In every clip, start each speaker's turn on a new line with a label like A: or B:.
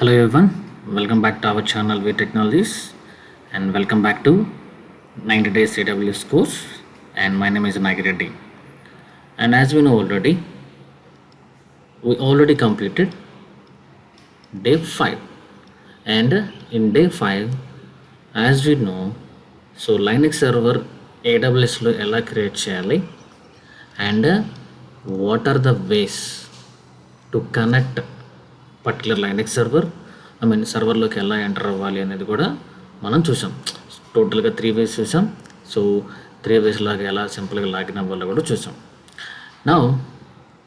A: Hello everyone, welcome back to our channel V Technologies and welcome back to 90 days AWS course, and my name is Nagireddy. And as we know already, we already completed day 5, and in day 5 as we know, so Linux server AWS లో ఎలా create చేయాలి and what are the ways to connect particular Linux సర్వర్లోకి ఎలా enter అవ్వాలి అనేది కూడా మనం చూసాం. టోటల్గా 3 వేస్ చూసాం. సో 3 వేస్ లాగా ఎలా సింపుల్గా లాగిన్ అవ్వాలో కూడా చూసాం. Now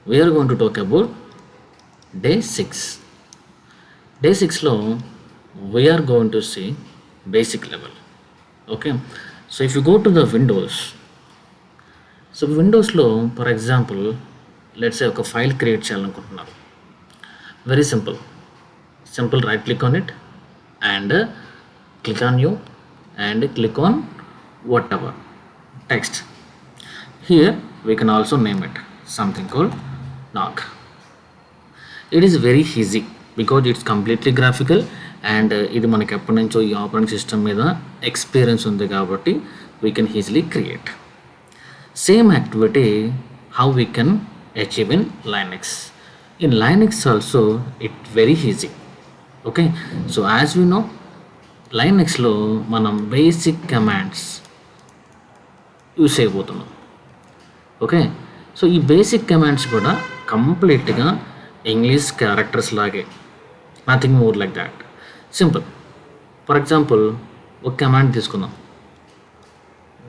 A: we are going to talk about day 6. Day 6లో we are going to see basic level. Okay, so if you go to the Windows, so విండోస్లో ఫర్ ఎగ్జాంపుల్ లెట్స్ సే ఒక ఫైల్ క్రియేట్ చేయాలనుకుంటున్నారు. Very simple, right click on it and click on new and click on whatever text. Here we can also name it something called knock. It is very easy because it's completely graphical and ఇది మనకి ఎప్పటి నుంచో ఈ operating system మీద experience ఉంది కాబట్టి we can easily create same activity how we can achieve in Linux. In Linux also it's very easy. Okay, so as we know Linuxలో మనం బేసిక్ కమాండ్స్ యూస్ అయిపోతున్నాం. ఓకే, సో ఈ basic commands కూడా కంప్లీట్గా English characters లాగే, nothing more like that. Simple. For example ఒక command తీసుకుందాం.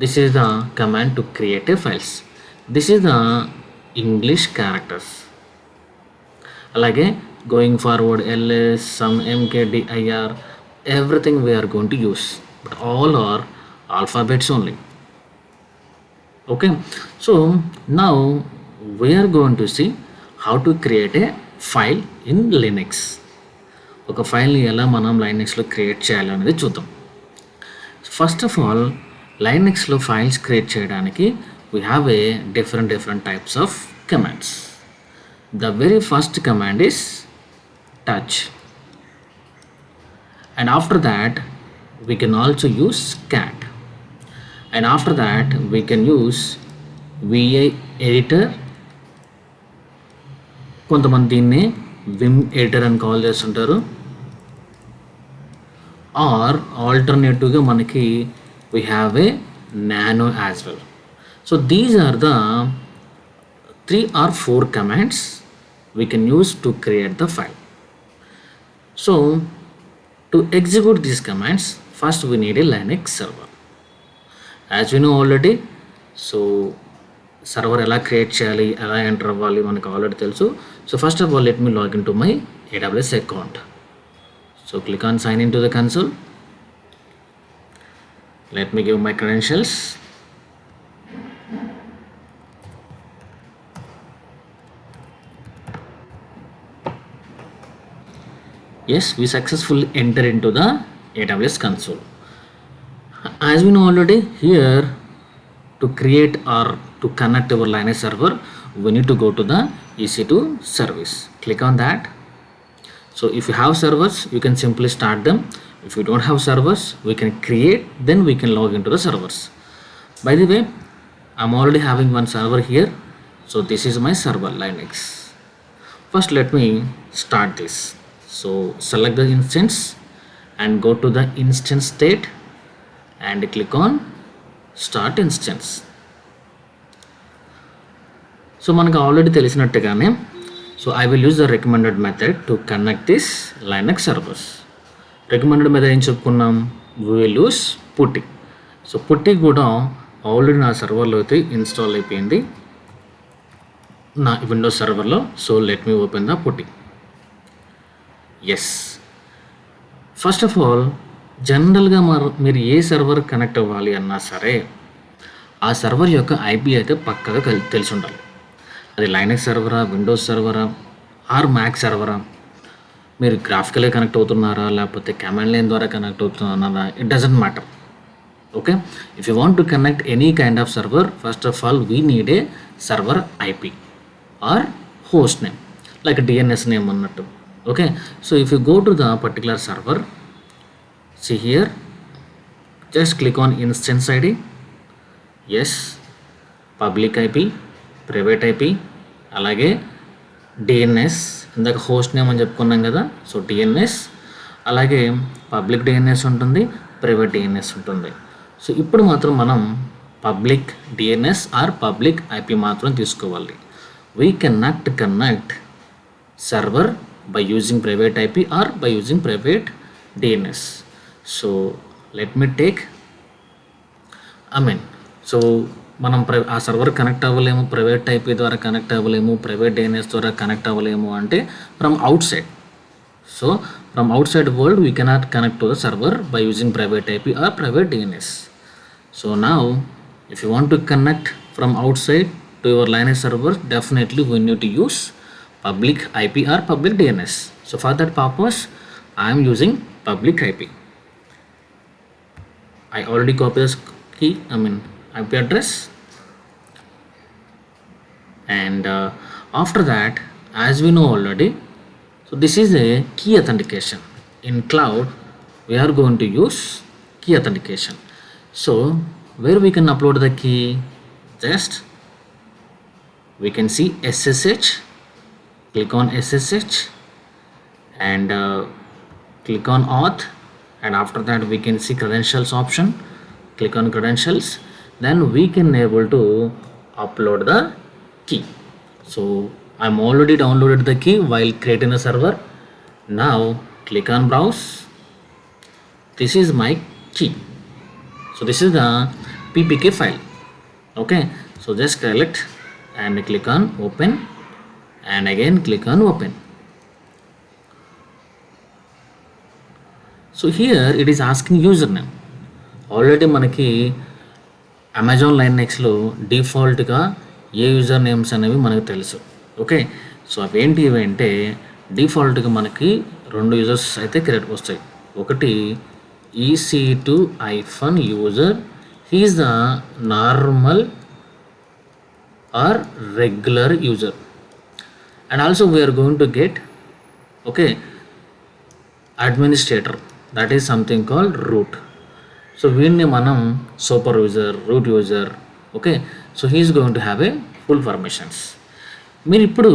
A: This is the command to create a files. This is the English characters. అలాగే going forward LS some MKDIR everything we are going to use, but all are alphabets only. Okay, so now we are going to see how to create a file in Linux. ఒక ఫైల్ని ఎలా మనం లైనక్స్లో create చేయాలి అనేది చూద్దాం. First of all లైనక్స్లో files create చేయడానికి we have a different types of commands. The very first command is touch, and after that we can also use cat, and after that we can use VI editor. కొంతమంది దీన్ని Vim editor అని call చేస్తుంటారు, are ఆల్టర్నేటివ్గా మనకి we have a nano as well. So these are the 3 or 4 commands we can use to create the file. So to execute these commands, first we need a Linux server. As we know already, so server ఎలా create చేయాలి, ఎలా enter అవ్వాలి మనకు already తెలుసు. So first of all let me login to my AWS account. So click on sign in to the console. Let me give my credentials. Yes, we successfully enter into the AWS console. As we know already, here to create or to connect our Linux server, we need to go to the EC2 service. Click on that. So if you have servers, you can simply start them. If you don't have servers, we can create, then we can log into the servers. By the way, I'm already having one server here. So this is my server Linux. First let me start this. So select the instance and go to the instance state and click on start instance. So మనకు already తెలిసినట్టుగానే, so I will use the recommended method to connect this Linux servers. recommended method ఏం చెప్పుకున్నాం, we will use putty. So putty కూడా already నా సర్వర్లో అయితే install అయిపోయింది నా విండోస్ సర్వర్లో. So let me open the putty. Yes, first of all జనరల్గా మీరు ఏ సర్వర్ కనెక్ట్ అవ్వాలి అన్నా సరే ఆ సర్వర్ యొక్క ఐపీ అయితే పక్కగా తెలిసి ఉండాలి. అది లైనక్స్ సర్వరా, విండోస్ సర్వరా, ఆర్ మ్యాక్ సర్వరా, మీరు గ్రాఫికల్గా కనెక్ట్ అవుతున్నారా లేకపోతే కమాండ్ లైన్ ద్వారా కనెక్ట్ అవుతున్నారా, it doesn't matter. Okay, if you want to connect any kind of server, first of all we need a server IP or host name, like DNS name అన్నట్టు. Okay, so if you go to the particular server, see here, just click on instance ID. Yes, public IP, private IP, అలాగే DNS, ఇందాక host name అని చెప్పుకున్నాం కదా, so DNS, అలాగే public DNS ఉంటుంది, private DNS ఉంటుంది. So ఇప్పుడు మాత్రం మనం public DNS or public IP మాత్రం తీసుకోవాలి. We can not connect server by using private IP or by using private DNS. So let me take, so మనం ఆ సర్వర్ కనెక్ట్ అవ్వలేము, ప్రైవేట్ ఐపీ ద్వారా connect అవ్వలేము, private DNS ద్వారా connect అవ్వలేము అంటే from out side. So from out side world we cannot connect to the server by using private IP or private DNS. So now if you want to connect from out side to your Linux server, definitely we need to use public IP or public DNS. So for that purpose I am using public IP. I already copied this key, IP address, and after that, as we know already, so this is a key authentication. In cloud we are going to use key authentication. So where we can upload the key, just we can see SSH. Click on SSH and click on auth, and after that we can see credentials option. Click on credentials, then we can able to upload the key. So I'm already downloaded the key while creating a server. Now click on browse. This is my key. So this is the ppk file. Okay, so just select and click on open, and again click on open. So here it is asking username. Already మనకి Amazon లైనక్స్లో డిఫాల్ట్గా ఏ user names అనేవి మనకు తెలుసు. Okay, so అవి ఏంటి అంటే డిఫాల్ట్గా మనకి 2 యూజర్స్ అయితే క్రియేట్ వస్తాయి. ఒకటి EC2-user, he's the normal or regular user. And also we are going to get, okay, administrator, that is something called root. So వీడిని మనం supervisor, root user. Okay, so he's going to have a full permissions. మీరు ఇప్పుడు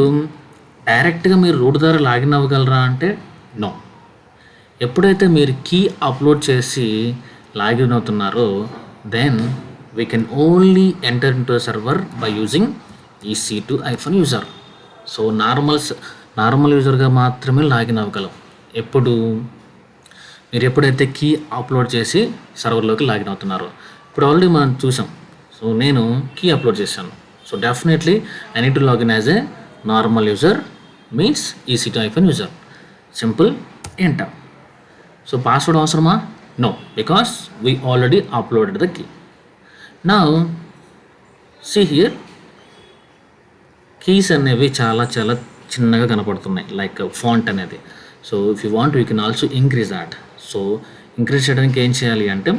A: డైరెక్ట్గా మీరు route ద్వారా login అవ్వగలరా అంటే no. ఎప్పుడైతే మీరు కీ అప్లోడ్ చేసి లాగిన్ అవుతున్నారో then we can only enter into server by using EC2-user. So normal యూజర్గా మాత్రమే లాగిన్ అవ్వగలం. మీరు ఎప్పుడైతే కీ అప్లోడ్ చేసి సర్వర్లోకి లాగిన్ అవుతున్నారో. ఇప్పుడు ఆల్రెడీ మనం చూసాం. సో నేను కీ అప్లోడ్ చేశాను. So definitely I need to login as a normal user, means EC2-user. Simple, enter. So password అవసరమా? No, because we already uploaded the key. Now see here, keys అనేవి చాలా చిన్నగా కనపడుతున్నాయి, like font అనేది. So if you want you can also increase that. So increase చేయడానికి ఏం చేయాలి అంటే,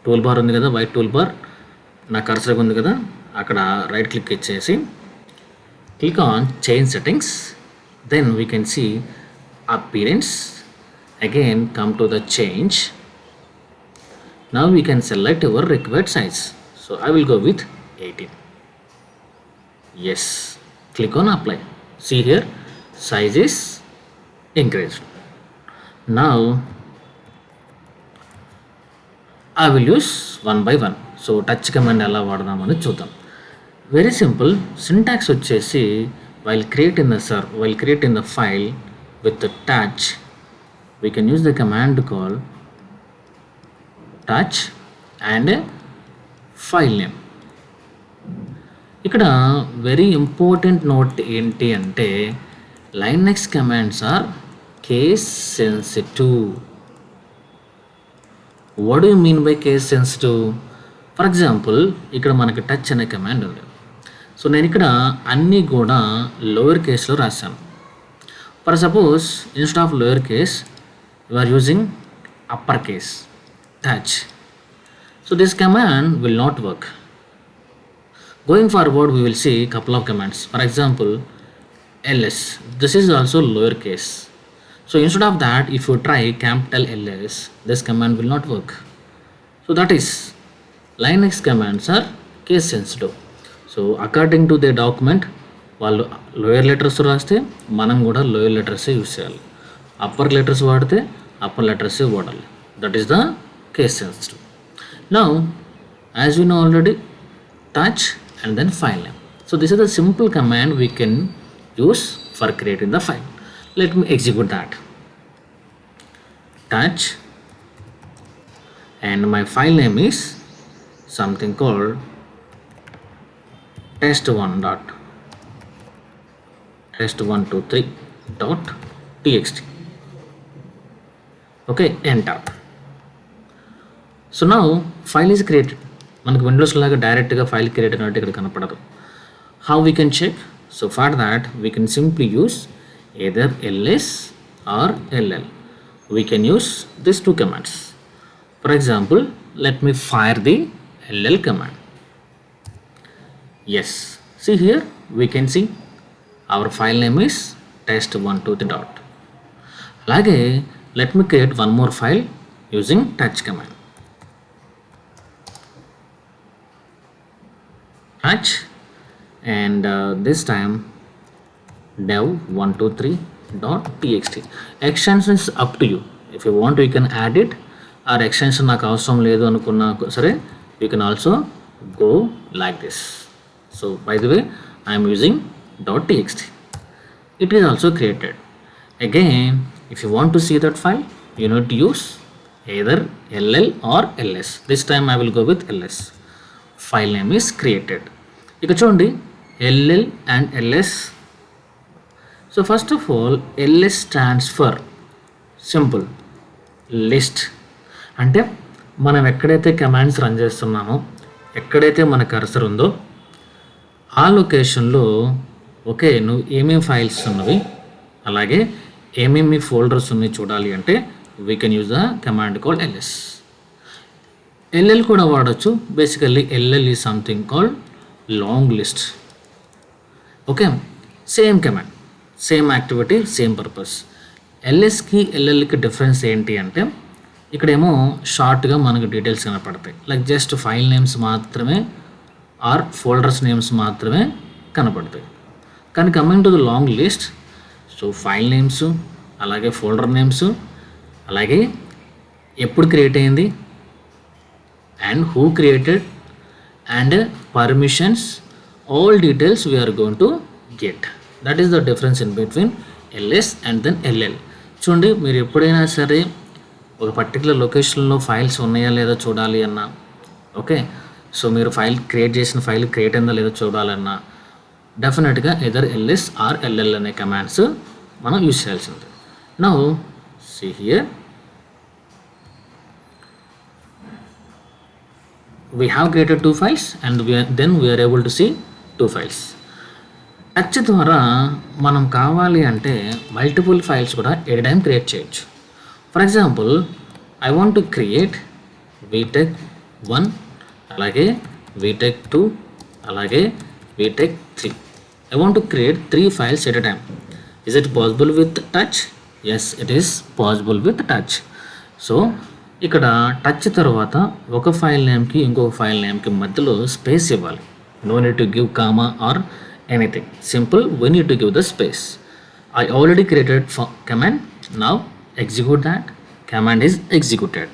A: టూల్ బార్ ఉంది కదా, వైట్ టూల్ బార్ నా కర్సర్ ఉంది కదా, అక్కడ రైట్ క్లిక్ ఇచ్చేసి click on change settings, then we can see appearance. Again come to the change. Now we can select your required size. So I will go with 18. Yes, click on apply. See here, size is increased. Now I will use one by one. So touch command ఎలా వాడదామని చూద్దాం. Very simple. Syntax వచ్చేసి while creating the file with the touch, we can use the command called touch and file name. ఇక్కడ very important note ఏంటి అంటే, Linux commands are case sensitive. What do you mean by case sensitive? For example, ఇక్కడ మనకి touch అనే command ఉంది. So నేను ఇక్కడ అన్నీ కూడా లోయర్ కేస్లో రాశాను. For suppose instead of lower case you are using upper case touch. So this command will not work. Going forward, we will see couple of commands. For example, ls. This is also lower case. So instead of that, if you try capital ls, this command will not work. So that is, Linux commands are case sensitive. So according to they document వాళ్ళు lower letters రాస్తే మనం కూడా lower లెటర్సే use చేయాలి, upper letters వాడితే upper లెటర్సే వాడాలి. That is the case sensitive. Now as you know already, touch and then file name. So this is the simple command we can use for creating the file. Let me execute that. Touch and my file name is something called test1.txt. Okay, enter. So now file is created. మనకు Windows లాగా డైరెక్ట్గా file create అయినట్టు ఇక్కడ కనపడదు. How we can check? So for that we can simply use either ls or ll. We can use these two commands. For example, let me fire the ll command. Yes, see here we can see our file name is test123. అలాగే let me create one more file using touch command. Touch and this time dev123.txt. extension is up to you. If you want, you can add it, or extension నాకు అవసరం లేదు అనుకున్నా సరే you can also go like this. So by the way, I am using .txt. It is also created. Again, if you want to see that file, you need to use either ll or ls. This time I will go with ls. File name is created. ఇక చూడండి ll and ls. So first of all ls stands for simple list. అంటే మనం ఎక్కడైతే commands run చేస్తున్నామో, ఎక్కడైతే మన cursor ఉందో ఆ లొకేషన్లో ఓకే నువ్వు ఏమేమి ఫైల్స్ ఉన్నవి, అలాగే ఏమేమి ఫోల్డర్స్ ఉన్నాయి చూడాలి అంటే we can use the command called ls. ll కూడా వాడచ్చు. Basically ll is something called long list. Okay, same command, same activity, same purpose. ల్ఎస్కి llకి డిఫరెన్స్ ఏంటి అంటే ఇక్కడేమో షార్ట్గా మనకు డీటెయిల్స్ కనపడతాయి, లైక్ జస్ట్ ఫైల్ నేమ్స్ మాత్రమే ఆర్ ఫోల్డర్స్ నేమ్స్ మాత్రమే కనపడతాయి. కానీ coming to the long list, so file names, అలాగే ఫోల్డర్ నేమ్స్, అలాగే ఎప్పుడు క్రియేట్ అయింది and who created and permissions, all details we are going to get. That is the difference in between ls and then ll. చూడండి, మీరు ఎప్పుడైనా సరే ఒక particular లొకేషన్లో ఫైల్స్ ఉన్నాయా లేదా చూడాలి అన్నా, ఓకే, సో మీరు ఫైల్ క్రియేట్ చేసిన ఫైల్ క్రియేట్ అయిందా లేదా చూడాలన్నా డెఫినెట్గా ఎదర్ ls ఆర్ ll అనే కమాండ్స్ మనం యూజ్ చేయాల్సింది. Now see here we have created two files and then we are able to see two files. Touch ద్వారా మనం కావాలి అంటే మల్టిపుల్ ఫైల్స్ కూడా ఎట్ టైం క్రియేట్ చేయొచ్చు. For example, I want to create vtech 1, అలాగే vtech 2, అలాగే vtech 3. I want to create 3 files ఎట్ a time. Is it possible with touch? Yes, it is possible with touch. So ఇక్కడ touch తర్వాత ఒక file నేమ్కి ఇంకొక file నేమ్కి మధ్యలో space ఇవ్వాలి. No need to give comma or anything, simple we need to give the space. I already created command. Now execute that. Command is executed.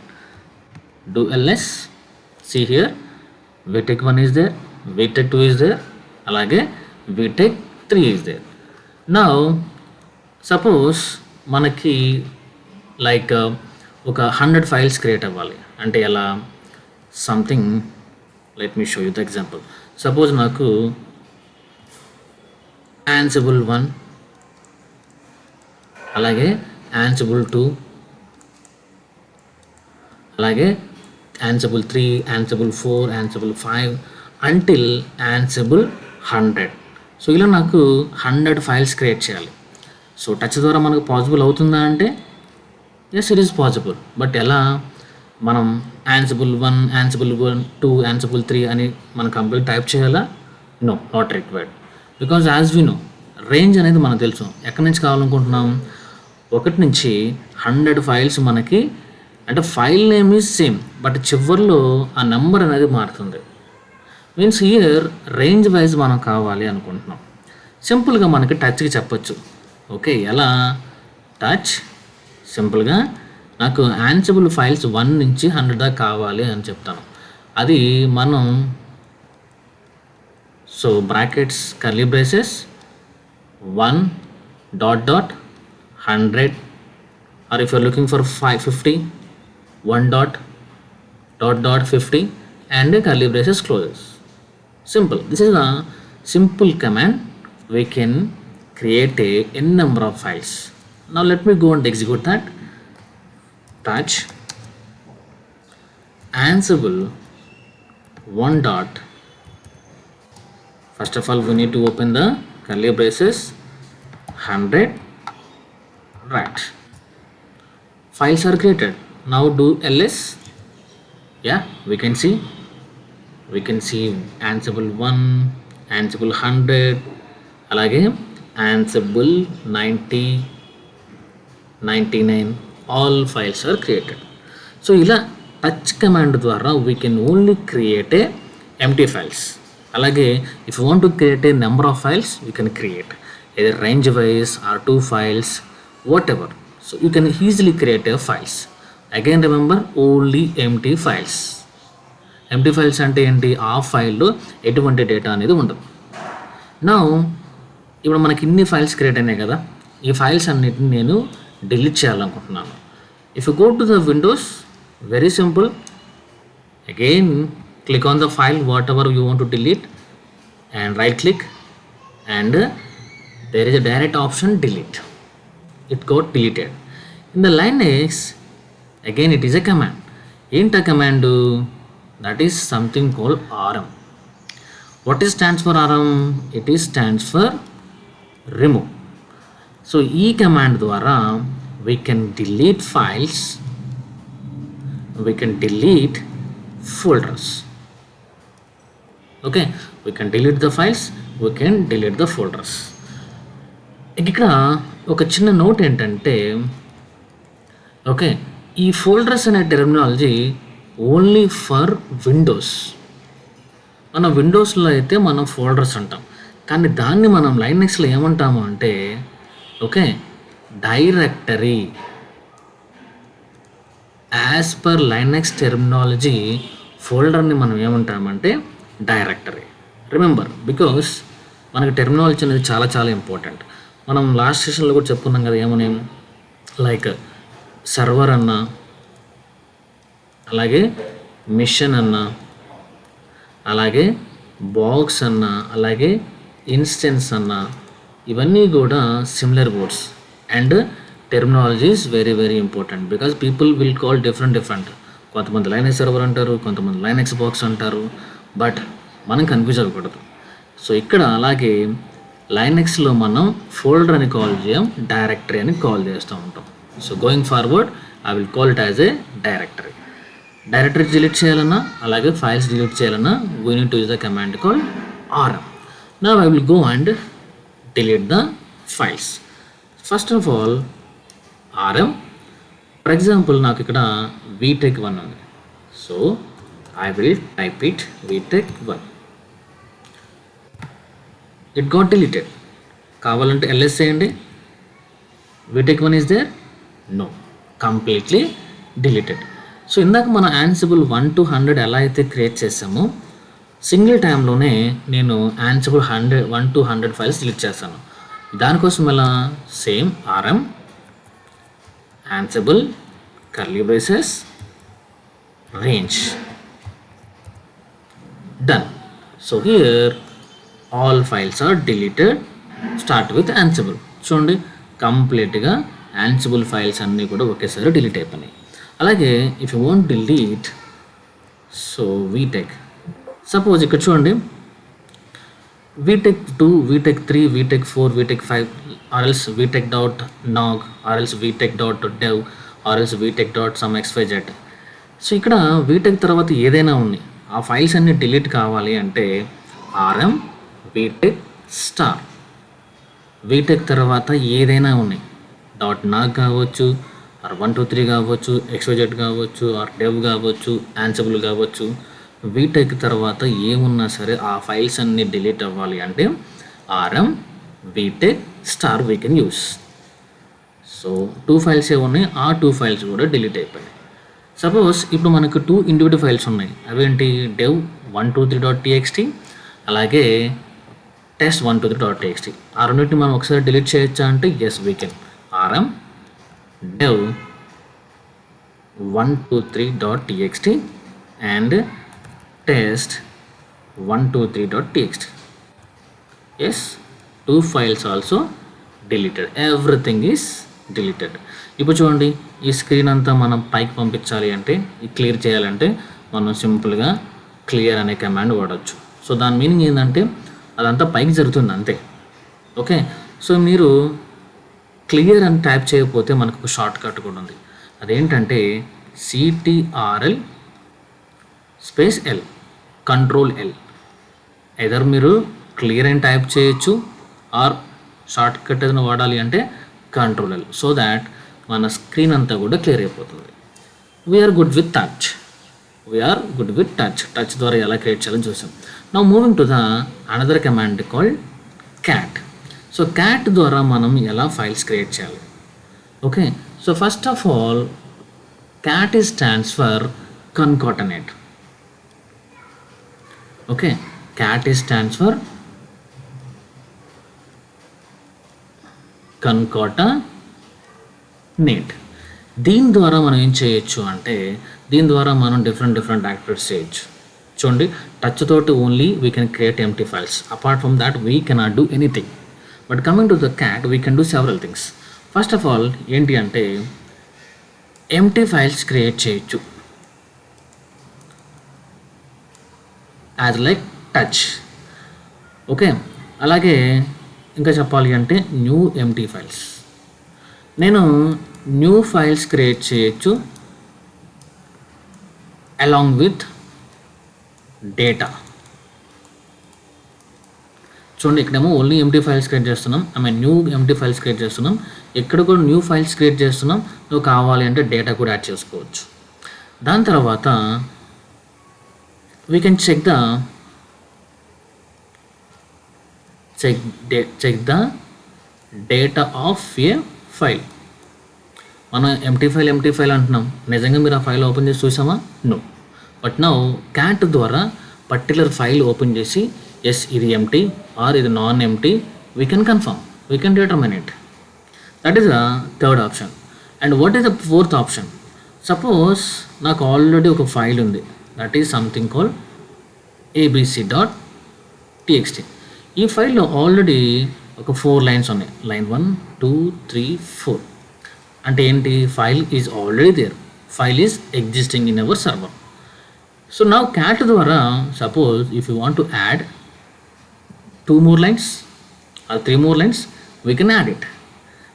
A: Do ls. See here vtech 1 is there, vtech 2 is there, అలాగే vtech 3 is there. Now suppose మనకి like ఒక 100 files create అవ్వాలి అంటే ఎలా, something, let me show you the example. Suppose నాకు Ansible 1, అలాగే Ansible 2, అలాగే Ansible 3, Ansible 4, Ansible 5 until Ansible 100. So ఇలా నాకు 100 ఫైల్స్ క్రియేట్ చేయాలి. సో టచ్ ద్వారా మనకు పాసిబుల్ అవుతుందా అంటే yes, it is possible. But ఎలా, మనం Ansible 1, Ansible 2, Ansible 3 అని మనం కంప్లీట్ టైప్ చేయాలా? No, not required. Because as we know, range అనేది మనకు తెలుసు. ఎక్కడి నుంచి కావాలనుకుంటున్నాం, ఒకటి నుంచి 100 ఫైల్స్ మనకి, అంటే file name is same but చివరిలో ఆ నెంబర్ అనేది మారుతుంది. మీన్స్ హియర్ రేంజ్ వైజ్ మనం కావాలి అనుకుంటున్నాం. సింపుల్గా మనకి టచ్కి చెప్పొచ్చు. ఓకే, ఎలా టచ్ సింపుల్గా నాకు యాన్సిబుల్ ఫైల్స్ 1 నుంచి 100 దాకా కావాలి అని చెప్తాను. అది మనం so brackets curly braces 1 dot dot 100, or if you're looking for 550, 1 dot dot dot 50 and curly braces closes. Simple. This is a simple command. We can create a n number of files. Now let me go and execute that. Touch Ansible 1 dot. First of all, we need to open the curly braces 100. Right, files are created. Now do ls. Yeah, we can see Ansible 1, Ansible 100, alage Ansible 90, 99, all files are created. So ila touch command ద్వారా we can only create a empty files. Alage if you want to create a number of files, you can create either range wise or 2 files, whatever. So you can easily create a files. Again remember, only empty files. Empty files అంటే ఏంటి, ఆ ఫైల్లో ఎటువంటి data అనేది ఉండదు. నా ఇప్పుడు మనకి ఇన్ని ఫైల్స్ క్రియేట్ అయినాయి కదా, ఈ ఫైల్స్ అన్నిటిని నేను డిలీట్ చేయాలనుకుంటున్నాను. If you go to the Windows, very simple, again click on the file whatever you want to delete and right click, and there is a direct option delete. It got deleted. In the Linux, again it is a command. Enta command, that is something called rm. What is stands for rm? It is stands for remove. So e command dwara we can delete files, we can delete folders. Okay, we can delete the files, we can delete the folders. ఇక్కడ ఒక చిన్న note ఏంటంటే, okay, ఈ folders అనే terminology only for Windows. మన విండోస్లో అయితే మనం folders అంటాం, కానీ దాన్ని మనం లైనక్స్లో ఏమంటాము అంటే, okay, directory. As per Linux terminology ఫోల్డర్ని మనం ఏమంటామంటే డైరెక్టరీ. రిమెంబర్, బికాస్ మనకి టెర్మినాలజీ అనేది చాలా చాలా ఇంపార్టెంట్. మనం లాస్ట్ సెషన్లో కూడా చెప్పుకున్నాం కదా, ఏమని, లైక్ సర్వర్ అన్నా, అలాగే మిషన్ అన్నా, అలాగే బాక్స్ అన్నా, అలాగే ఇన్స్టెన్స్ అన్నా, ఇవన్నీ కూడా similar words. And terminology is very very important because people will call different. కొంతమంది లైనక్స్ సర్వర్ అంటారు, కొంతమంది లైనక్స్ బాక్స్ అంటారు, బట్ మనం కన్ఫ్యూజ్ అవ్వకూడదు. సో ఇక్కడ అలాగే లైనక్స్లో మనం ఫోల్డర్ అని కాల్ చేయం, డైరెక్టరీ అని కాల్ చేస్తూ ఉంటాం. So going forward I will call it as a directory. Directory delete చేయాలన్నా, అలాగే ఫైల్స్ డిలీట్ చేయాలన్నా, we need to use the command call rm. Now I will go and delete the files. First of all rm, for example నాకు ఇక్కడ vtech1 ఉంది. So I will type it vtech1. It got deleted. కావాలంటే ls చేయండి. vtech1 is there? No, completely deleted. So ఇందాక మన Ansible 1 to 100 ఎలా అయితే create చేసామో, సింగిల్ టైంలోనే నేను యాన్సిబుల్ 1 to 100 ఫైల్స్ డిలీట్ చేస్తాను. దానికోసం ఎలా, same rm Ansible curly braces range. Done. So here all files are deleted. Start with Ansible. చూడండి, కంప్లీట్గా యాన్సిబుల్ ఫైల్స్ అన్నీ కూడా ఒకేసారి డిలీట్ అయిపోయినాయి. అలాగే if you want delete, so vtech, suppose ఇక్కడ చూడండి, vtech2, vtech3, vtech4, vtech5, or else vtech.nog, or else vtech.dev, or else vtech.some xyz. So ఇక్కడ vtech తర్వాత ఏదైనా ఉన్నాయి, ఆ ఫైల్స్ అన్ని డిలీట్ కావాలి అంటే rm vtech స్టార్. vtech తర్వాత ఏదైనా ఉన్నాయి డాట్ నాగ్ కావచ్చు, ఆర్ 123 కావచ్చు, XYZ కావచ్చు, ఆర్ డెవ్ కావచ్చు, యాన్సిబుల్ కావచ్చు. వీటెక్ తర్వాత ఏమున్నా సరే ఆ ఫైల్స్ అన్నీ డిలీట్ అవ్వాలి అంటే RM VTEC star we can use. So 2 files ఉన్నాయి, ఆ 2 ఫైల్స్ కూడా డిలీట్ అయిపోయాయి. సపోజ్ ఇప్పుడు మనకు 2 ఇండివిజువల్ ఫైల్స్ ఉన్నాయి. అవేంటి? dev 123.txt అలాగే test123.txt. ఆ రెండింటిని మనం ఒకసారి డిలీట్ చేయొచ్చా అంటే yes we can. RM dev 123.txt and test 123.txt. yes, 2 files also deleted. everything is deleted. ఇప్పుడు చూడండి, ఈ స్క్రీన్ అంతా మనం పైకి పంపించాలి అంటే, క్లియర్ చేయాలంటే మనం సింపుల్గా క్లియర్ అనే కమాండ్ వాడచ్చు. సో దాని మీనింగ్ ఏంటంటే అదంతా పైకి జరుగుతుంది అంతే. ఓకే, సో మీరు క్లియర్ అని టైప్ చేయకపోతే మనకు ఒక షార్ట్ కట్ కూడా ఉంది. అదేంటంటే CTRL space L, control L. Either మీరు క్లియర్ అని టైప్ చేయొచ్చు ఆర్ షార్ట్ కట్ ఏదైనా వాడాలి అంటే కంట్రోల్ L, సో దాట్ మన స్క్రీన్ అంతా కూడా క్లియర్ అయిపోతుంది. We're good with touch. Touch ద్వారా ఎలా క్రియేట్ చేయాలని చూసాం. Now moving to the another command called cat. So cat ద్వారా మనం ఎలా ఫైల్స్ క్రియేట్ చేయాలి? Okay, so first of all cat stands for concatenate. Okay, cat stands for concatenate. దీని ద్వారా మనం ఏం చేయొచ్చు అంటే, దీని ద్వారా మనం డిఫరెంట్ యాక్టివిటీస్ చేయొచ్చు. చూడండి, టచ్ తోటి only we can create empty files. Apart from that we cannot do anything. But coming to the cat we can do several things. First of all ఏంటి అంటే ఎంటీ ఫైల్స్ క్రియేట్ చేయొచ్చు as like touch. Okay, అలాగే ఇంకా చెప్పాలి అంటే new empty files. నేను new files create చేయొచ్చు along with data. చూడండి, ఇక్కడేమో ఓన్లీ ఎంటీ ఫైల్స్ క్రియేట్ చేస్తున్నాం, న్యూ ఎంటీ ఫైల్స్ క్రియేట్ చేస్తున్నాం. ఎక్కడ కూడా న్యూ ఫైల్స్ క్రియేట్ చేస్తున్నాం. నువ్వు కావాలి అంటే డేటా కూడా యాడ్ చేసుకోవచ్చు. దాని తర్వాత we can check the data of a file. మనం ఎంటీ ఫైల్ అంటున్నాం, నిజంగా మీరు ఆ ఫైల్ ఓపెన్ చేసి చూసామా? నో. బట్ నౌ క్యాట్ ద్వారా పర్టికులర్ ఫైల్ ఓపెన్ చేసి ఎస్ ఇది ఎంటీ ఆర్ ఇది non empty we can confirm, we can determine it. That is the third option. And what is the fourth option? Suppose నాకు already ఒక file ఉంది, that is something call abc.txt. ఈ ఫైల్లో already ఒక 4 lines ఉన్నాయి. Line 1 2 3 4 అంటే ఏంటి? File is already there, file is existing in our server. So now cat ద్వారా suppose if you want to add 2 more lines or 3 more lines, we can add it.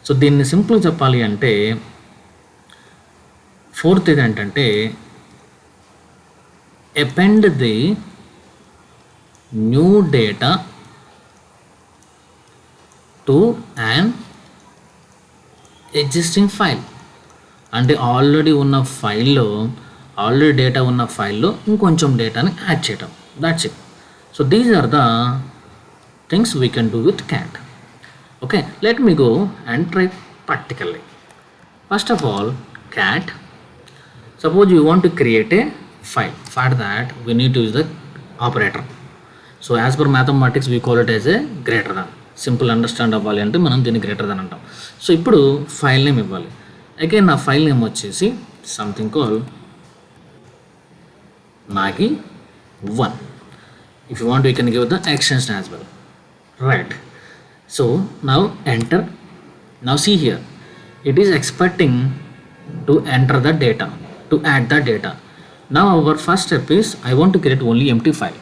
A: So దీన్ని simple చెప్పాలి అంటే fourth ఏంటంటే append the new data to an existing file. అంటే already data ఉన్న ఫైల్లో ఇంకొంచెం డేటాని యాడ్ చేయటం. That's it. So these are the things we can do with cat. Okay, let me go and try practically. First of all, cat, suppose you want to create a file. For that we need to use the operator. So as per mathematics we call it as a greater than. Simple understand అవ్వాలి అంటే మనం దీన్ని greater than అంటాం. So ఇప్పుడు file name ఇవ్వాలి. Again నా file name వచ్చేసి something call Maggie1. If you want you can give the extension as well. Right, so now enter. Now see here, it is expecting to enter the data, to add the data. Now our first step is I want to create only empty file.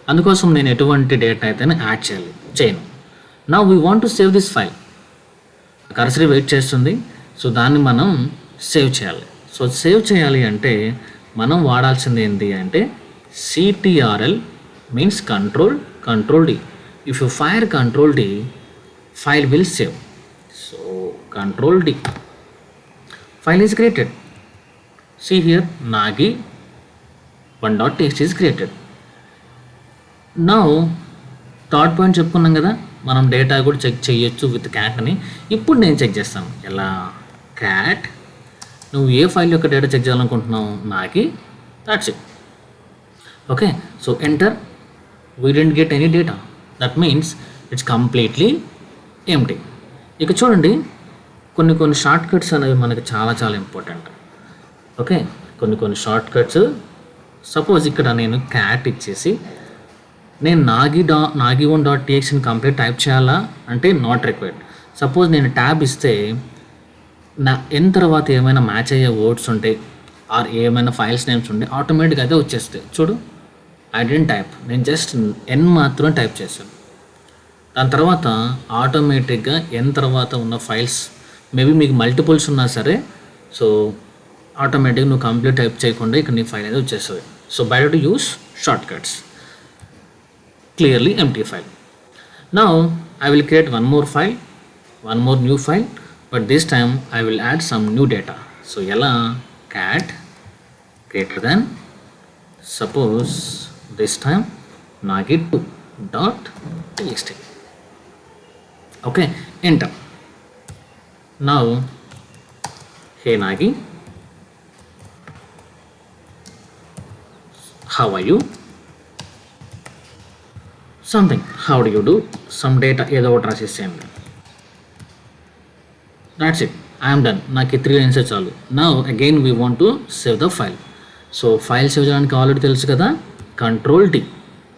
A: అందుకోసం నేను ఎటువంటి data అయితే add చేయను. Now we want to save this file. Cursor wait చేస్తుంది, so దాన్ని మనం save చేయాలి. So save చేయాలి అంటే మనం వాడాల్సింది ఏంటి అంటే CTRL means control D. If you fire Control D, file will save. So Control D. File is created. See here, Nagi 1.txt is created. Now third point చెప్పుకున్నాం కదా, మనం డేటా కూడా చెక్ చేయొచ్చు విత్ క్యాట్ అని. ఇప్పుడు నేను check చేస్తాను ఎలా. క్యాట్, నువ్వు ఏ ఫైల్ యొక్క డేటా చెక్ చేయాలనుకుంటున్నావు, నాకి, that's it. Okay, so enter. We didn't get any data, that means it's completely empty. ఇక చూడండి, కొన్ని షార్ట్ కట్స్ అనేవి మనకి చాలా చాలా ఇంపార్టెంట్. ఓకే, కొన్ని షార్ట్ కట్స్. సపోజ్ ఇక్కడ నేను క్యాట్ ఇచ్చేసి నేను నాగి 1.txtని కంప్లీట్ టైప్ చేయాలా అంటే నాట్ రిక్వైర్డ్. సపోజ్ నేను ట్యాబ్ ఇస్తే నా ఎన్ తర్వాత ఏమైనా మ్యాచ్ అయ్యే వర్డ్స్ ఉంటే ఆర్ ఏమైనా ఫైల్స్ నేమ్స్ ఉంటే ఆటోమేటిక్గా అదే వచ్చేస్తాయి. చూడు, ఐ డెంట్ టైప్, నేను జస్ట్ ఎన్ మాత్రమే టైప్ చేశాను. దాని తర్వాత ఆటోమేటిక్గా ఎన్ తర్వాత ఉన్న ఫైల్స్ మేబీ మీకు మల్టిపుల్స్ ఉన్నా సరే, సో ఆటోమేటిక్గా నువ్వు కంప్లీట్ టైప్ చేయకుండా ఇక్కడ నీ ఫైల్ అనేది వచ్చేస్తుంది. So better to use short cuts. Clearly empty file. Now I will create one more new file, but this time I will add some new data. So yella cat greater than, suppose this time nagi2.txt. Okay, enter. Now hey Nagi, how are you? Something, how do you do? Some data ఏదో ఒకటి రాసేసేయండి. That's it, I'm done. నాకు 3 lines చాలు. Now again we want to save the file. So file save చేయడానికి already తెలుసు కదా, Control D.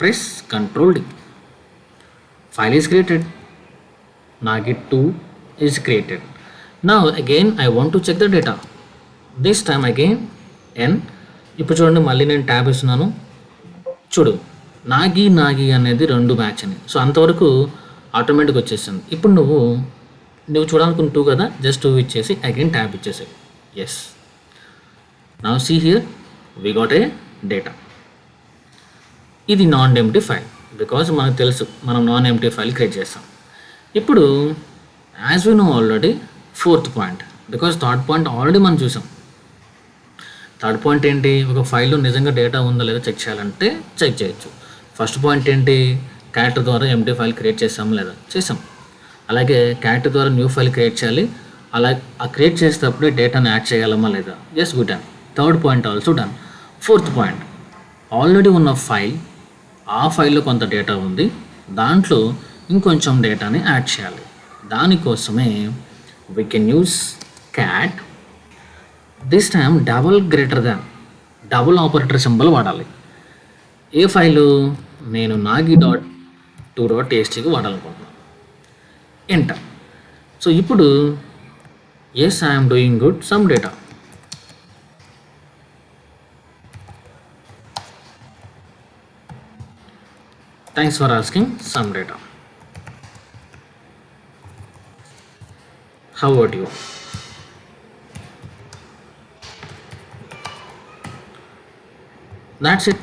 A: Press Control D. File is created. Nagi2 is created. Now again I want to check the data. This time again n. ఇప్పుడు చూడండి, మళ్ళీ నేను tab ఇస్తున్నాను. చూడు, నాగి అనేది 2 మ్యాచ్ అని. సో అంతవరకు ఆటోమేటిక్ వచ్చేసింది. ఇప్పుడు నువ్వు చూడాలనుకున్న 2 కదా, జస్ట్ 2 ఇచ్చేసి అగైన్ ట్యాబ్ ఇచ్చేసాయి. Yes, now see here we got a data. ఇది నాన్ ఎంప్టీ ఫైల్, బికాజ్ మనకు తెలుసు మనం నాన్ ఎంప్టీ ఫైల్ క్రియేట్ చేస్తాం. ఇప్పుడు as we know already 4th point, because 3rd point already మనం చూసాం. 3rd పాయింట్ ఏంటి, ఒక ఫైల్లో నిజంగా డేటా ఉందో లేదో చెక్ చేయాలంటే చెక్ చేయొచ్చు. ఫస్ట్ పాయింట్ ఏంటి, క్యాట్ ద్వారా ఎంప్టీ ఫైల్ క్రియేట్ చేసాము లేదా, చేసాం. అలాగే క్యాట్ ద్వారా న్యూ ఫైల్ క్రియేట్ చేయాలి, అలా ఆ క్రియేట్ చేసేటప్పుడే డేటాను యాడ్ చేయగలమా లేదా, yes we done. 3rd point also done. 4th point, already ఉన్న ఫైల్, ఆ ఫైల్లో కొంత డేటా ఉంది, దాంట్లో ఇంకొంచెం డేటాని యాడ్ చేయాలి. దానికోసమే we can use cat. This time double operator symbol వాడాలి. ఏ ఫైలు, నేను nagi.2.txtకి వాడాలనుకుంటున్నాను. ఎంటర్. సో ఇప్పుడు yes, I'm doing good. Some data. Thanks for asking. Some data. How about you? That's it.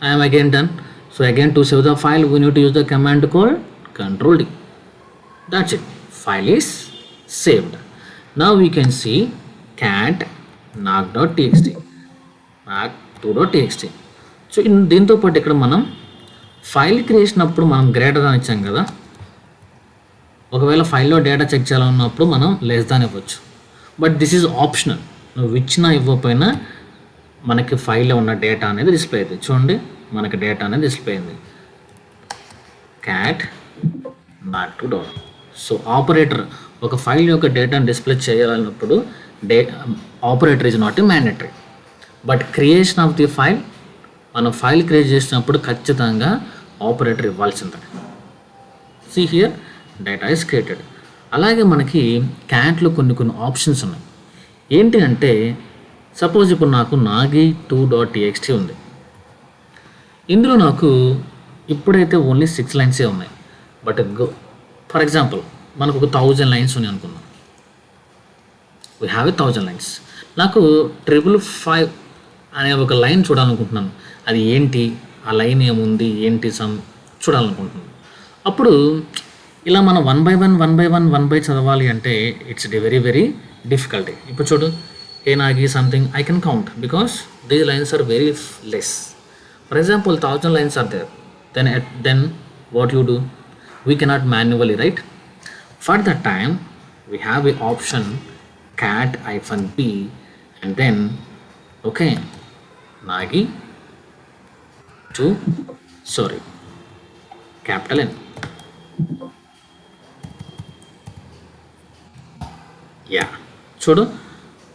A: I am again done. So again, to save the file, we need to use the command called Control D. That's it. File is saved. Now we can see cat nag.txt, nag2.txt. So దీంతో పాటు ఇక్కడ మనం file creation అప్పుడు మనం greater than ఇచ్చాం కదా, ఒకవేళ ఫైల్లో డేటా చెక్ చేయాలన్నప్పుడు మనం లెస్ దాన్ ఇవ్వచ్చు. But this is optional. నువ్వు ఇచ్చినా ఇవ్వకపోయినా మనకి ఫైల్లో ఉన్న డేటా అనేది డిస్ప్లే అవుతుంది. చూడండి, మనకి డేటా అనేది డిస్ప్లే అయింది. Cat nag2. సో ఆపరేటర్ ఒక ఫైల్ యొక్క డేటాను డిస్ప్లే చేయాలన్నప్పుడు operator is not a mandatory. But creation of the file, మనం ఫైల్ క్రియేట్ చేసినప్పుడు ఖచ్చితంగా ఆపరేటర్ ఇవ్వాల్సిందే. See here data is created. అలాగే మనకి క్యాట్లో కొన్ని ఆప్షన్స్ ఉన్నాయి. ఏంటి అంటే, సపోజ్ ఇప్పుడు నాకు nagi2.txt ఉంది. ఇందులో నాకు ఇప్పుడైతే ఓన్లీ 6 లైన్సే ఉన్నాయి. బట్ ఫర్ ఎగ్జాంపుల్ మనకు ఒక 1000 లైన్స్ ఉన్నాయి అనుకుందాం. We have 1000 lines. నాకు 555 అనే ఒక లైన్ చూడాలనుకుంటున్నాను. అది ఏంటి, ఆ లైన్ ఏముంది, ఏంటి చూడాలనుకుంటున్నాను. అప్పుడు ఇలా మనం వన్ బై చదవాలి అంటే ఇట్స్ వెరీ వెరీ డిఫికల్టీ. ఇప్పుడు చూడు, ఏ నాగి something I can count because these lines are very less. For example 1000 lines are there, then what you do, we cannot manually write. For that time we have a option cat -b and then okay nagi to capital N. Yeah చూడు,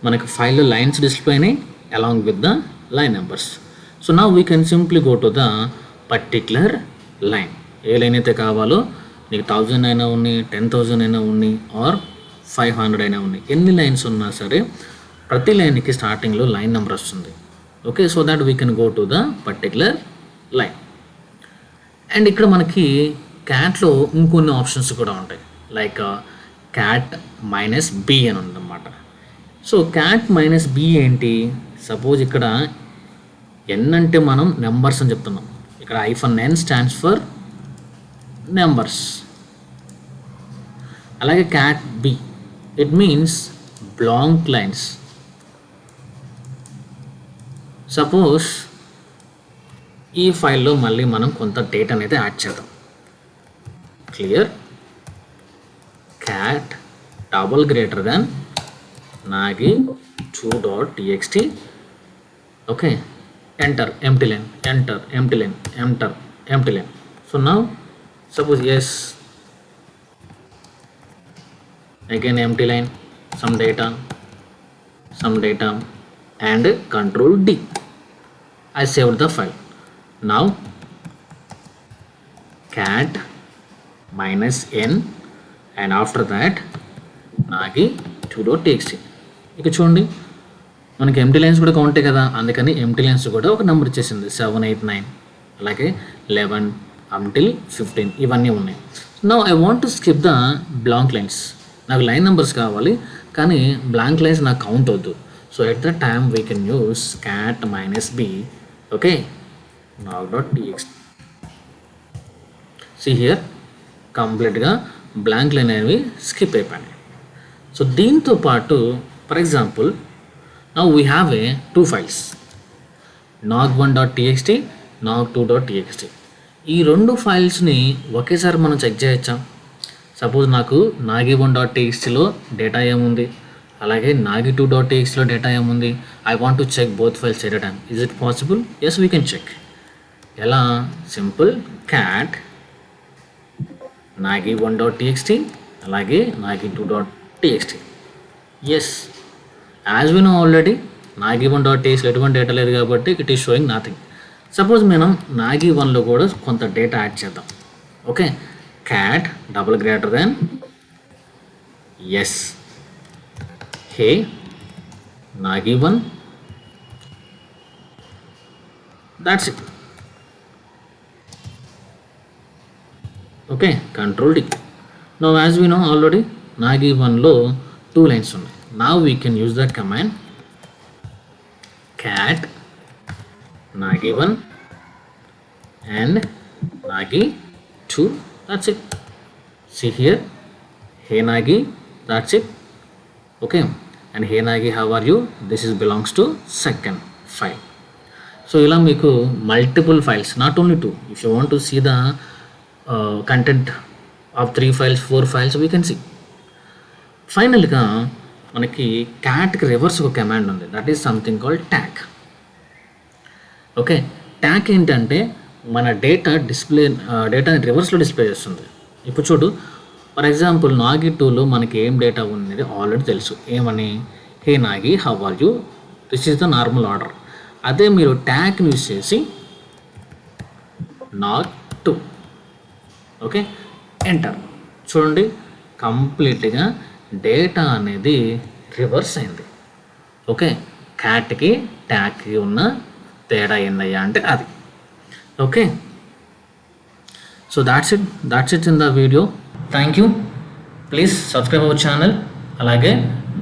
A: మనకి ఫైల్లో lines display అయినాయి along with the line numbers. So now we can simply go to the particular line. A line అయితే కావాలో నీకు 1000 అయినా ఉన్నాయి, 10,000 అయినా ఉన్నాయి, ఆర్ 500 అయినా ఉన్నాయి, ఎన్ని లైన్స్ ఉన్నా సరే ప్రతి లైన్కి స్టార్టింగ్లో లైన్ నెంబర్ వస్తుంది. Okay, so that we can go to the particular line. And ఇక్కడ మనకి క్యాట్లో ఇంకొన్ని ఆప్షన్స్ కూడా ఉంటాయి, లైక్ క్యాట్ -b అని ఉందన్నమాట. సో క్యాట్ -b ఏంటి? సపోజ్ ఇక్కడ n అంటే మనం నెంబర్స్ అని చెప్తున్నాం. ఇక్కడ -n స్టాండ్స్ ఫర్ నెంబర్స్. అలాగే cat b it means blank lines. Suppose ఈ ఫైల్లో మళ్ళీ మనం కొంత డేటా అనేది యాడ్ చేద్దాం. Clear, cat > nagi 2.txt. okay, enter empty line, enter empty line, enter empty line. So now suppose yes, again empty line, some data and control D. I saved the file. Now cat -n and after that nagi 2.txt. ఇక చూడండి, మనకి empty lines కూడా కౌంటే కదా, అందుకని empty lines కూడా ఒక number ఇచ్చేసింది 7, 8, 9, అలాగే 11 until 15 ఇవన్నీ ఉన్నాయి. Now I want to skip the blank lines. నాకు లైన్ నెంబర్స్ కావాలి కానీ బ్లాంక్ లైన్స్ నాకు కౌంట్ వద్దు. So at the time we can use cat -b. Okay, now.txt. see here కంప్లీట్గా బ్లాంక్ లైన్ అనేవి స్కిప్ అయిపోయినాయి. సో దీంతో పాటు for example now we have A 2 files, nog1.txt, nog2.txt. ఈ 2 ఫైల్స్ని ఒకేసారి మనం చెక్ చేయొచ్చా? సపోజ్ నాకు nagi1.txtలో డేటా ఏముంది, అలాగే nagi2.txtలో డేటా ఏముంది. I want to check both files at a time. Is it possible? Yes, we can check. ఎలా? సింపుల్, cat nagi1.txt అలాగే nagi2.txt. Yes, as we know already nagi1.txt ఎటువంటి డేటా లేదు కాబట్టి it is showing nothing. Suppose మనం nagi1లో కూడా కొంత data add చేద్దాం. Okay, cat yes hey nagi1, that's it. Okay, control D. Now as we know already nagi1లో 2 లైన్స్ ఉన్నాయి. Now we can use that command cat nagi1 and nagi2. that's it. see here, hey nagi, that's it. okay, and hey nagi, how are you? this is belongs to second file. So ఇలా మీకు multiple files, not only 2. If you want to see the content of 3 files, 4 files we can see. ఫైనల్గా మనకి క్యాట్కి reverse ఒక command ఉంది, that is something called tac. Okay, tac ఏంటంటే మన డేటాని రివర్స్లో డిస్ప్లే చేస్తుంది. ఇప్పుడు చూడు, ఫర్ ఎగ్జాంపుల్ nagi2లో మనకి ఏం డేటా ఉన్నది ఆల్రెడీ తెలుసు. ఏమని? Hey nagi, how are you? This is the normal order. అదే మీరు ట్యాగ్ని యూజ్ చేసి nag2, ఓకే, ఎంటర్. చూడండి, కంప్లీట్గా డేటా అనేది రివర్స్ అయింది. ఓకే, క్యాట్కి ట్యాగ్కి ఉన్న తేడా ఏందయ్యా అంటే అది. Okay, so that's it in the video. Thank you. Please subscribe our channel, అలాగే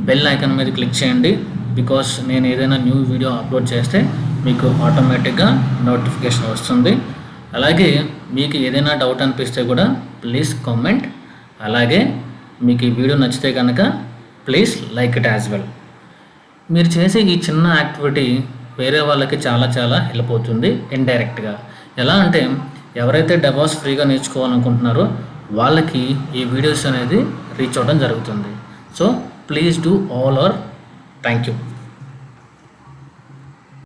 A: బెల్ ఐకాన్ మీద క్లిక్ చేయండి. బికాస్ నేను ఏదైనా న్యూ వీడియో అప్లోడ్ చేస్తే మీకు ఆటోమేటిక్గా నోటిఫికేషన్ వస్తుంది. అలాగే మీకు ఏదైనా డౌట్ అనిపిస్తే కూడా ప్లీజ్ కామెంట్ అలాగే మీకు ఈ వీడియో నచ్చితే కనుక please like it as well. మీరు చేసే ఈ చిన్న యాక్టివిటీ వేరే వాళ్ళకి చాలా చాలా హెల్ప్ అవుతుంది ఇండైరెక్ట్గా. ఎలా అంటే ఎవరైతే డెవాస్ ఫ్రీగా నేర్చుకోవాలనుకుంటున్నారో వాళ్ళకి ఈ వీడియోస్ అనేది రీచ్ అవ్వడం జరుగుతుంది. So please do all or thank you.